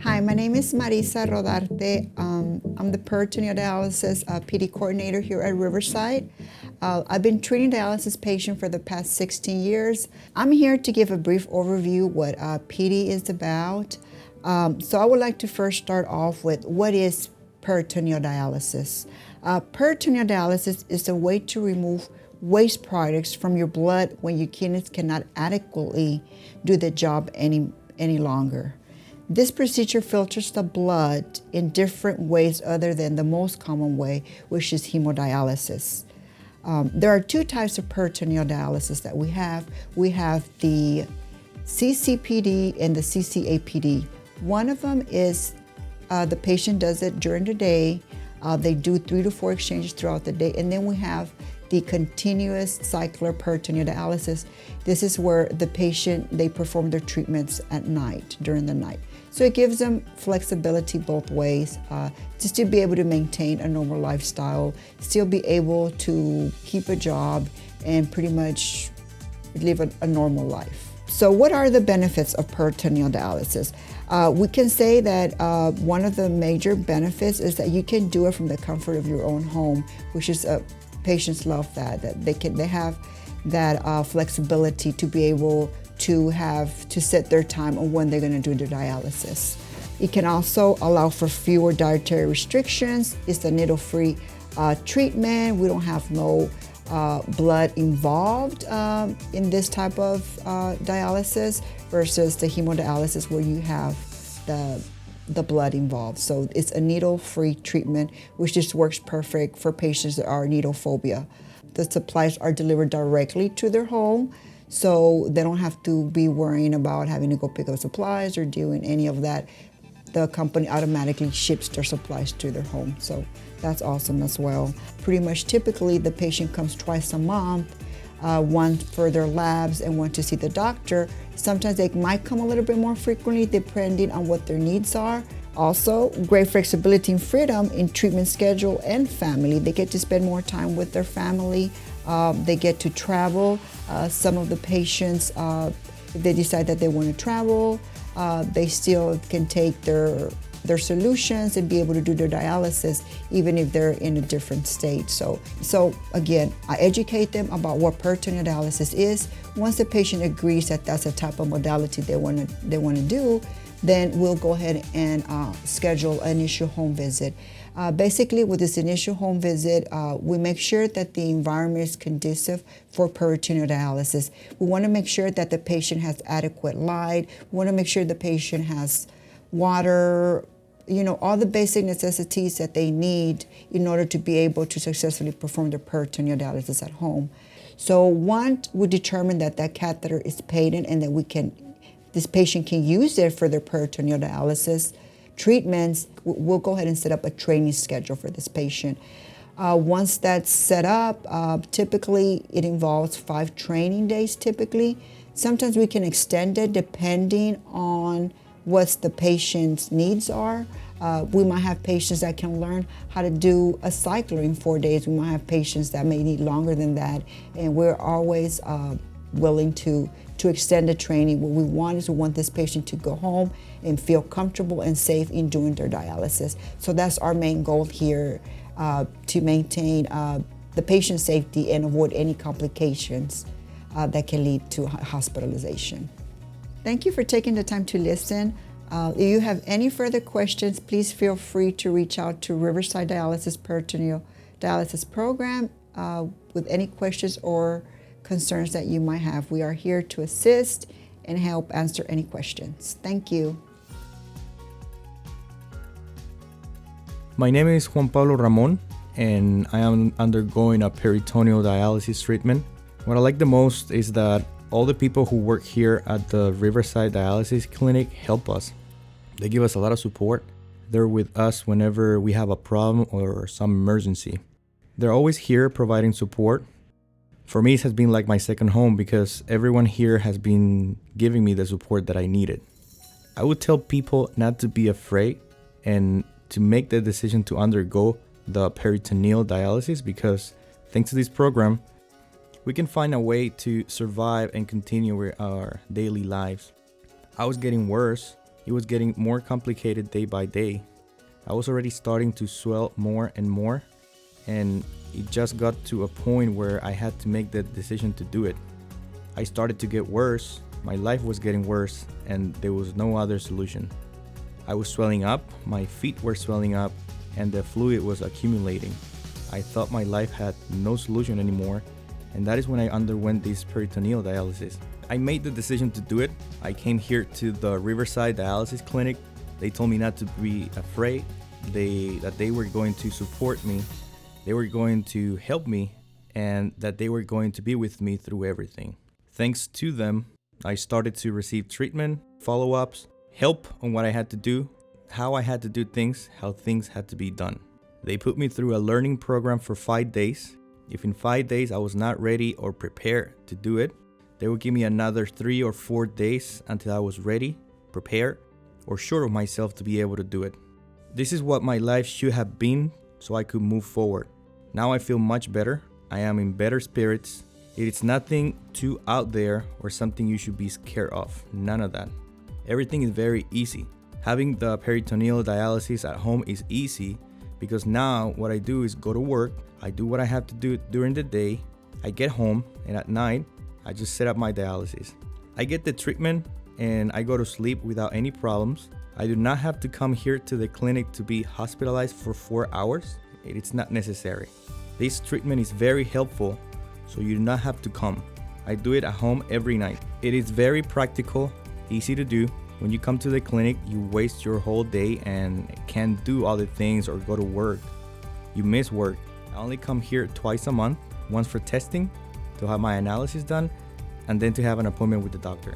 Hi, my name is Marisa Rodarte. I'm the peritoneal dialysis PD coordinator here at Riverside. I've been treating dialysis patients for the past 16 years. I'm here to give a brief overview what PD is about. So I would like to first start off with what is peritoneal dialysis. Peritoneal dialysis is a way to remove waste products from your blood when your kidneys cannot adequately do the job any longer. This procedure filters the blood in different ways other than the most common way, which is hemodialysis. There are two types of peritoneal dialysis that we have. We have the CCPD and the CCAPD. One of them is the patient does it during the day. They do 3 to 4 exchanges throughout the day. And then we have the continuous cycler peritoneal dialysis. This is where the patient, they perform their treatments at night, during the night. So it gives them flexibility both ways, just to be able to maintain a normal lifestyle, still be able to keep a job and pretty much live a normal life. So what are the benefits of peritoneal dialysis? We can say that one of the major benefits is that you can do it from the comfort of your own home, which is patients love that they have that flexibility to be able to set their time on when they're going to do their dialysis. It can also allow for fewer dietary restrictions. It's a needle-free treatment. We don't have no blood involved in this type of dialysis versus the hemodialysis where you have the blood involved. So it's a needle-free treatment, which just works perfect for patients that are needle phobia. The supplies are delivered directly to their home, so they don't have to be worrying about having to go pick up supplies or doing any of that. The company automatically ships their supplies to their home, so that's awesome as well. Pretty much typically the patient comes twice a month, one for their labs and one to see the doctor. Sometimes they might come a little bit more frequently depending on what their needs are. Also, great flexibility and freedom in treatment schedule and family. They get to spend more time with their family. They get to travel. Some of the patients, if they decide that they want to travel, they still can take their solutions and be able to do their dialysis even if they're in a different state. So again, I educate them about what peritoneal dialysis is. Once the patient agrees that that's a type of modality they want to do, then we'll go ahead and schedule an initial home visit. Basically, with this initial home visit, we make sure that the environment is conducive for peritoneal dialysis. We want to make sure that the patient has adequate light. We want to make sure the patient has water, all the basic necessities that they need in order to be able to successfully perform their peritoneal dialysis at home. So once we determine that catheter is patent and that this patient can use it for their peritoneal dialysis treatments, we'll go ahead and set up a training schedule for this patient. Once that's set up, typically it involves 5 training days typically. Sometimes we can extend it depending on what the patient's needs are. We might have patients that can learn how to do a cycler in 4 days. We might have patients that may need longer than that, and we're always willing to extend the training. What we want is this patient to go home and feel comfortable and safe in doing their dialysis. So that's our main goal here, to maintain the patient's safety and avoid any complications that can lead to hospitalization. Thank you for taking the time to listen. If you have any further questions, please feel free to reach out to Riverside Dialysis Peritoneal Dialysis Program with any questions or concerns that you might have. We are here to assist and help answer any questions. Thank you. My name is Juan Pablo Ramon, and I am undergoing a peritoneal dialysis treatment. What I like the most is that all the people who work here at the Riverside Dialysis Clinic help us. They give us a lot of support. They're with us whenever we have a problem or some emergency. They're always here providing support. For me, it has been like my second home because everyone here has been giving me the support that I needed. I would tell people not to be afraid and to make the decision to undergo the peritoneal dialysis because thanks to this program, we can find a way to survive and continue with our daily lives. I was getting worse It was getting more complicated day by day. I was already starting to swell more and more, and it just got to a point where I had to make the decision to do it. I started to get worse, my life was getting worse, and there was no other solution. I was swelling up, my feet were swelling up, and the fluid was accumulating. I thought my life had no solution anymore, and that is when I underwent this peritoneal dialysis. I made the decision to do it. I came here to the Riverside Dialysis Clinic. They told me not to be afraid, that they were going to support me, they were going to help me, and that they were going to be with me through everything. Thanks to them, I started to receive treatment, follow-ups, help on what I had to do, how I had to do things, how things had to be done. They put me through a learning program for 5 days. If in 5 days I was not ready or prepared to do it, they would give me another 3 or 4 days until I was ready, prepared, or sure of myself to be able to do it. This is what my life should have been so I could move forward. Now I feel much better. I am in better spirits. It is nothing too out there or something you should be scared of. None of that. Everything is very easy. Having the peritoneal dialysis at home is easy because now what I do is go to work, I do what I have to do during the day, I get home, and at night, I just set up my dialysis. I get the treatment and I go to sleep without any problems. I do not have to come here to the clinic to be hospitalized for 4 hours. It is not necessary. This treatment is very helpful, so you do not have to come. I do it at home every night. It is very practical, easy to do. When you come to the clinic, you waste your whole day and can't do other things or go to work. You miss work. I only come here twice a month, once for testing, to have my analysis done, and then to have an appointment with the doctor.